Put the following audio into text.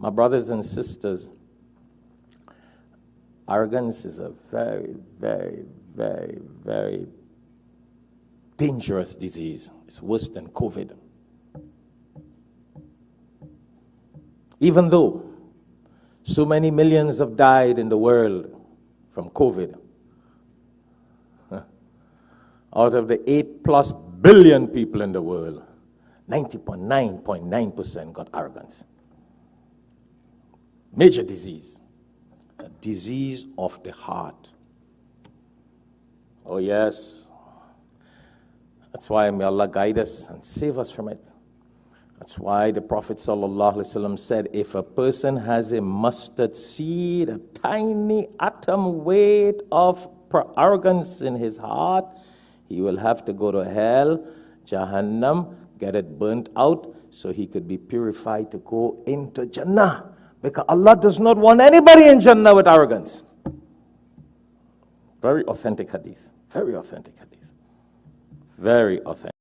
My brothers and sisters, arrogance is a very, very, very, very dangerous disease. It's worse than COVID. Even though so many millions have died in the world from COVID, out of the 8+ billion people in the world, 90.9% got arrogance. Major disease. A disease of the heart. Oh yes. That's why may Allah guide us and save us from it. That's why the Prophet ﷺ said, if a person has a mustard seed, a tiny atom weight of arrogance in his heart, he will have to go to hell, Jahannam, get it burnt out, so he could be purified to go into Jannah. Because Allah does not want anybody in Jannah with arrogance. Very authentic hadith. Very authentic hadith. Very authentic.